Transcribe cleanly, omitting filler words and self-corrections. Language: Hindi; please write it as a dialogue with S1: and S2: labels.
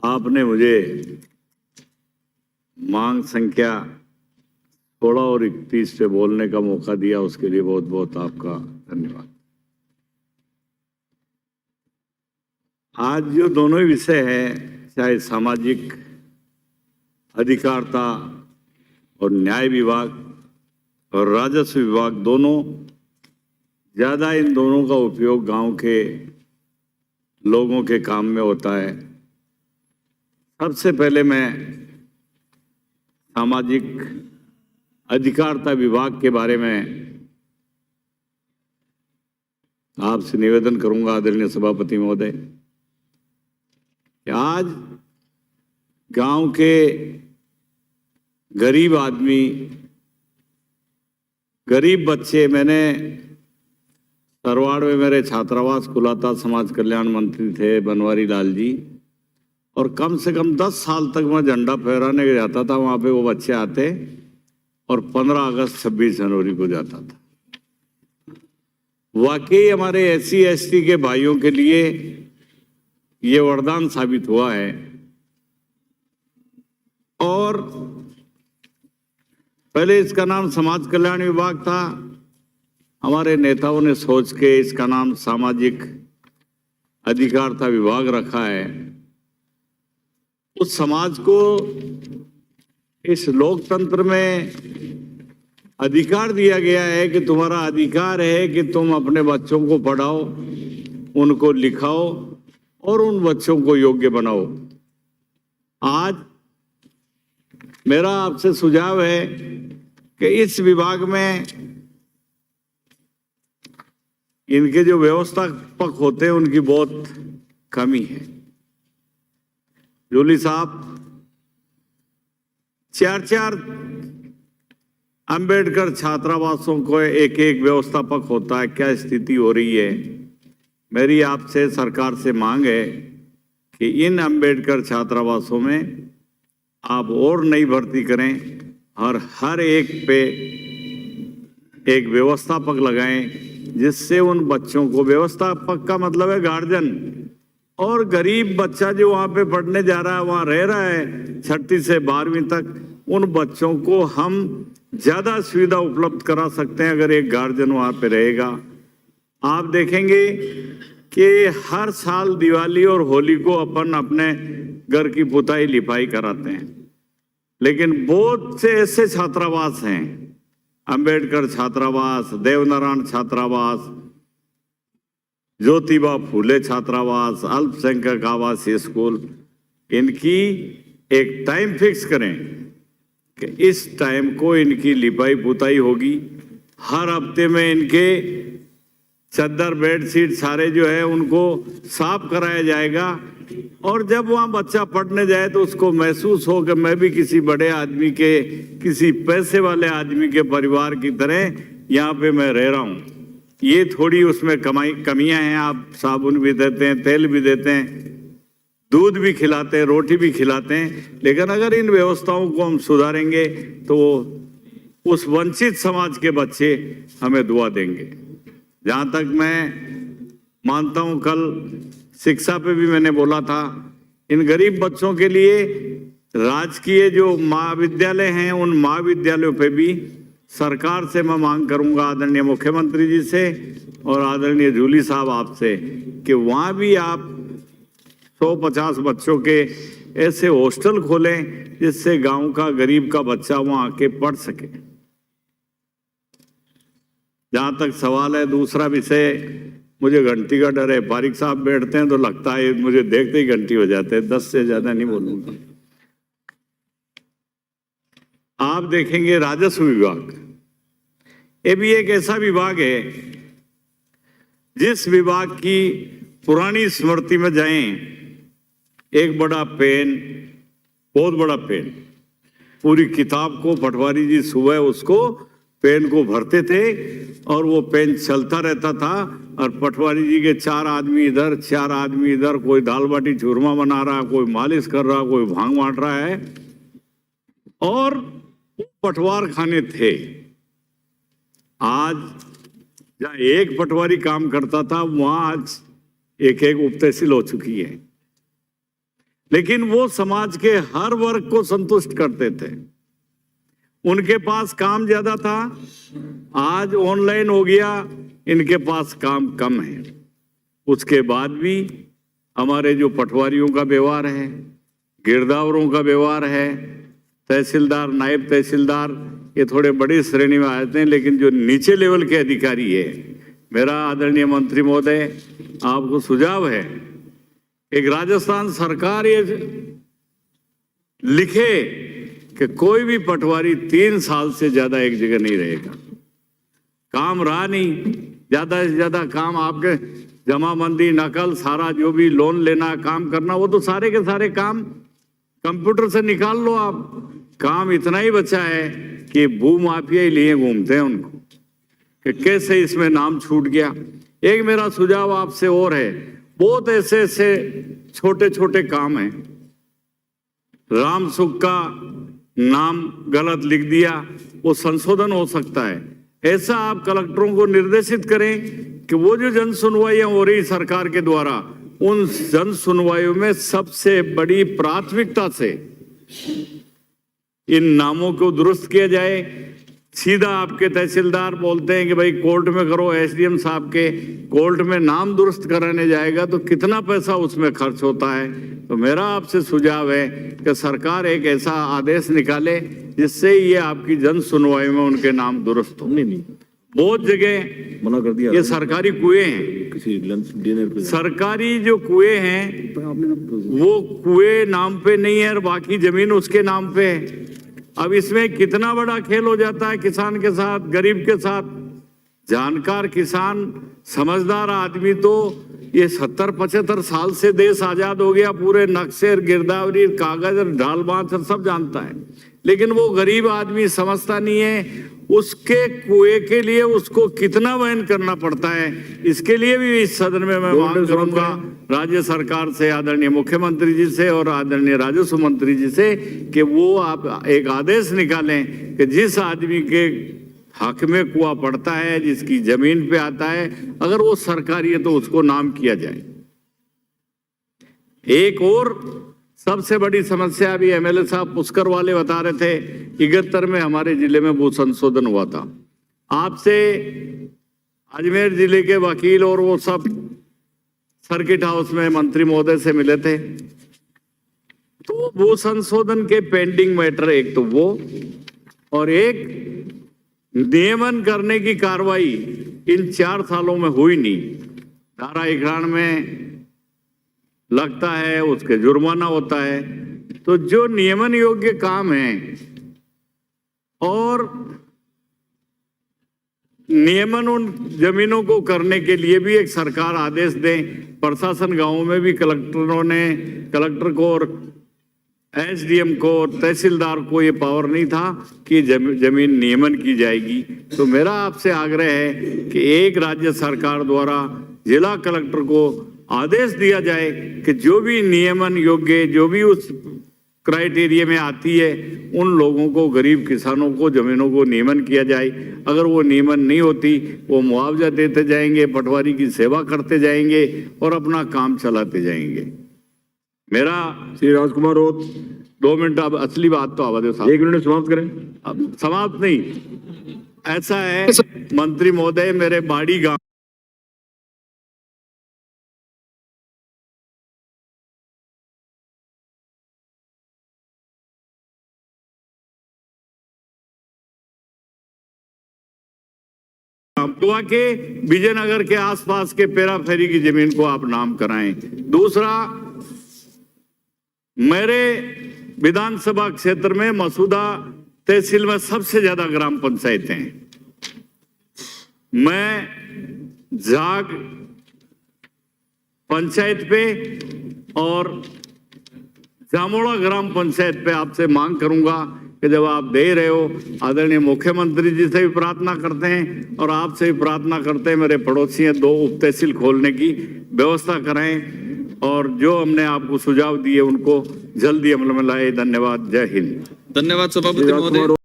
S1: आपने मुझे मांग संख्या 16 और 31 पे बोलने का मौका दिया, उसके लिए बहुत बहुत आपका धन्यवाद। आज जो दोनों ही विषय है, चाहे सामाजिक अधिकारिता और न्याय विभाग और राजस्व विभाग, दोनों ज़्यादा इन दोनों का उपयोग गांव के लोगों के काम में होता है। सबसे पहले मैं सामाजिक अधिकारिता विभाग के बारे में आपसे निवेदन करूंगा, आदरणीय सभापति महोदय, कि आज गांव के गरीब आदमी, गरीब बच्चे, मैंने सरवाड़ में मेरे छात्रावास खुला था, समाज कल्याण मंत्री थे बनवारी लाल जी, और कम से कम 10 साल तक मैं झंडा फहराने जाता था। वहाँ पे वो बच्चे आते और 15 अगस्त 26 जनवरी को जाता था। वाकई हमारे SC ST के भाइयों के लिए ये वरदान साबित हुआ है। और पहले इसका नाम समाज कल्याण विभाग था, हमारे नेताओं ने सोच के इसका नाम सामाजिक अधिकारिता विभाग रखा है। उस समाज को इस लोकतंत्र में अधिकार दिया गया है कि तुम्हारा अधिकार है कि तुम अपने बच्चों को पढ़ाओ, उनको लिखाओ और उन बच्चों को योग्य बनाओ। आज मेरा आपसे सुझाव है कि इस विभाग में इनके जो व्यवस्थापक होते हैं उनकी बहुत कमी है। जूली साहब, 4 अंबेडकर छात्रावासों को एक व्यवस्थापक होता है, क्या स्थिति हो रही है? मेरी आपसे सरकार से मांग है कि इन अंबेडकर छात्रावासों में आप और नई भर्ती करें और हर एक पे एक व्यवस्थापक लगाएं, जिससे उन बच्चों को, व्यवस्थापक का मतलब है गार्जियन, और गरीब बच्चा जो वहाँ पे पढ़ने जा रहा है, वहाँ रह रहा है 6ठी से 12वीं तक, उन बच्चों को हम ज़्यादा सुविधा उपलब्ध करा सकते हैं अगर एक गार्जियन वहाँ पे रहेगा। आप देखेंगे कि हर साल दिवाली और होली को अपन अपने घर की पुताई लिपाई कराते हैं, लेकिन बहुत से ऐसे छात्रावास हैं, अंबेडकर छात्रावास, देवनारायण छात्रावास, ज्योतिबा फूले छात्रावास, अल्पसंख्यक आवासीय स्कूल, इनकी एक टाइम फिक्स करें कि इस टाइम को इनकी लिपाई पुताई होगी। हर हफ्ते में इनके चद्दर बेडशीट सारे जो है उनको साफ कराया जाएगा, और जब वहाँ बच्चा पढ़ने जाए तो उसको महसूस हो कि मैं भी किसी बड़े आदमी के, किसी पैसे वाले आदमी के परिवार की तरह यहाँ पे मैं रह रहा हूँ। ये थोड़ी उसमें कमियां हैं। आप साबुन भी देते हैं, तेल भी देते हैं, दूध भी खिलाते हैं, रोटी भी खिलाते हैं, लेकिन अगर इन व्यवस्थाओं को हम सुधारेंगे तो उस वंचित समाज के बच्चे हमें दुआ देंगे। जहाँ तक मैं मानता हूँ, कल शिक्षा पे भी मैंने बोला था, इन गरीब बच्चों के लिए राजकीय जो महाविद्यालय हैं, उन महाविद्यालयों पे भी सरकार से मैं मांग करूंगा, आदरणीय मुख्यमंत्री जी से और आदरणीय जूली साहब आपसे, कि वहाँ भी आप 150 बच्चों के ऐसे हॉस्टल खोलें जिससे गांव का गरीब का बच्चा वहाँ आके पढ़ सके। जहाँ तक सवाल है दूसरा विषय, मुझे घंटी का डर है। पारिक साहब बैठते हैं तो लगता है मुझे देखते ही घंटी हो जाते हैं। 10 से ज्यादा नहीं बोलूंगा। आप देखेंगे राजस्व विभाग, ये भी एक ऐसा विभाग है जिस विभाग की पुरानी स्मृति में जाएं, एक बड़ा पेन, बहुत बड़ा पेन, पूरी किताब को पटवारी जी सुबह उसको पेन को भरते थे और वो पेन चलता रहता था, और पटवारी जी के 4 आदमी इधर, 4 आदमी इधर, कोई दाल बाटी चूरमा बना रहा, कोई मालिश कर रहा, कोई भांग बांट रहा है, और पटवार खाने थे। आज जहाँ एक पटवारी काम करता था, वहां आज एक उप तहसील हो चुकी है। लेकिन वो समाज के हर वर्ग को संतुष्ट करते थे। उनके पास काम ज्यादा था, आज ऑनलाइन हो गया, इनके पास काम कम है। उसके बाद भी हमारे जो पटवारियों का व्यवहार है, गिरदावरों का व्यवहार है, तहसीलदार, नायब तहसीलदार, ये थोड़े बड़ी श्रेणी में आते हैं, लेकिन जो नीचे लेवल के अधिकारी है, मेरा आदरणीय मंत्री महोदय आपको सुझाव है, एक राजस्थान सरकार ये लिखे कि कोई भी पटवारी 3 साल से ज्यादा एक जगह नहीं रहेगा। काम रहा नहीं, ज्यादा से ज्यादा काम आपके जमाबंदी, नकल, सारा जो भी लोन लेना, काम करना, वो तो सारे के सारे काम कंप्यूटर से निकाल लो आप। काम इतना ही बचा है कि भू माफिया ही लिए घूमते हैं उनको कि कैसे इसमें नाम छूट गया। एक मेरा सुझाव आपसे और है, बहुत ऐसे ऐसे छोटे छोटे काम हैं, राम सुख का नाम गलत लिख दिया, वो संशोधन हो सकता है। ऐसा आप कलेक्टरों को निर्देशित करें कि वो जो जन सुनवाइयां हो रही सरकार के द्वारा, उन जन सुनवाइयों में सबसे बड़ी प्राथमिकता से इन नामों को दुरुस्त किया जाए। सीधा आपके तहसीलदार बोलते हैं कि भाई कोर्ट में करो, एसडीएम साहब के कोर्ट में नाम दुरुस्त कराने जाएगा तो कितना पैसा उसमें खर्च होता है। तो मेरा आपसे सुझाव है कि सरकार एक ऐसा आदेश निकाले जिससे ये आपकी जन सुनवाई में उनके नाम दुरुस्त हो। नहीं, बहुत जगह
S2: मना कर दिया,
S1: ये सरकारी कुएं हैं,
S2: किसी लंच डिनर पे
S1: सरकारी जो कुएं हैं वो कुएं नाम पे नहीं है और बाकी जमीन उसके नाम पे है। अब इसमें कितना बड़ा खेल हो जाता है किसान के साथ, गरीब के साथ। जानकार किसान, समझदार आदमी तो ये 70-75 साल से देश आजाद हो गया, पूरे नक्शे, गिरदावरी, कागज, ढाल बांध सब जानता है, लेकिन वो गरीब आदमी समझता नहीं है। उसके कुएं के लिए उसको कितना वहन करना पड़ता है, इसके लिए भी इस सदन में मैं मांग करूंगा राज्य सरकार से, आदरणीय मुख्यमंत्री जी से और आदरणीय राजस्व मंत्री जी से कि वो आप एक आदेश निकालें कि जिस आदमी के हक में कुआं पड़ता है, जिसकी जमीन पे आता है, अगर वो सरकारी है तो उसको नाम किया जाए। एक और सबसे बड़ी समस्या अभी एमएलए साहब पुष्कर वाले बता रहे थे, 71 में हमारे जिले में भू संशोधन हुआ था। आपसे अजमेर जिले के वकील और वो सब सर्किट हाउस में मंत्री महोदय से मिले थे, तो भू संशोधन के पेंडिंग मैटर, एक तो वो और एक नियमन करने की कार्रवाई इन 4 सालों में हुई नहीं। धारा 91 में लगता है, उसके जुर्माना होता है। तो जो नियमन योग्य काम है और नियमन उन जमीनों को करने के लिए भी एक सरकार आदेश दे। प्रशासन गांवों में भी कलेक्टर को और एसडीएम को और तहसीलदार को ये पावर नहीं था कि जमीन नियमन की जाएगी। तो मेरा आपसे आग्रह है कि एक राज्य सरकार द्वारा जिला कलेक्टर को आदेश दिया जाए कि जो भी नियमन योग्य, जो भी उस क्राइटेरिया में आती है, उन लोगों को, गरीब किसानों को जमीनों को नियमन किया जाए। अगर वो नियमन नहीं होती, वो मुआवजा देते जाएंगे, पटवारी की सेवा करते जाएंगे और अपना काम चलाते जाएंगे। मेरा
S2: श्री राजकुमार रोत
S1: 2 मिनट, अब असली बात तो आवाज
S2: 1 मिनट समाप्त करें।
S1: अब समाप्त नहीं, ऐसा है मंत्री महोदय, मेरे बाड़ी गांव के विजयनगर के आसपास के पेरा फेरी की जमीन को आप नाम कराएं। दूसरा, मेरे विधानसभा क्षेत्र में मसूदा तहसील में सबसे ज्यादा ग्राम पंचायतें हैं। मैं झाग पंचायत पे और जामोड़ा ग्राम पंचायत पे आपसे मांग करूंगा कि जब आप दे रहे हो, आदरणीय मुख्यमंत्री जी से भी प्रार्थना करते हैं और आपसे भी प्रार्थना करते हैं, मेरे पड़ोसी हैं, 2 उप तहसील खोलने की व्यवस्था कराएं और जो हमने आपको सुझाव दिए उनको जल्दी अमल में लाए। धन्यवाद। जय हिंद।
S3: धन्यवाद सभापति महोदय।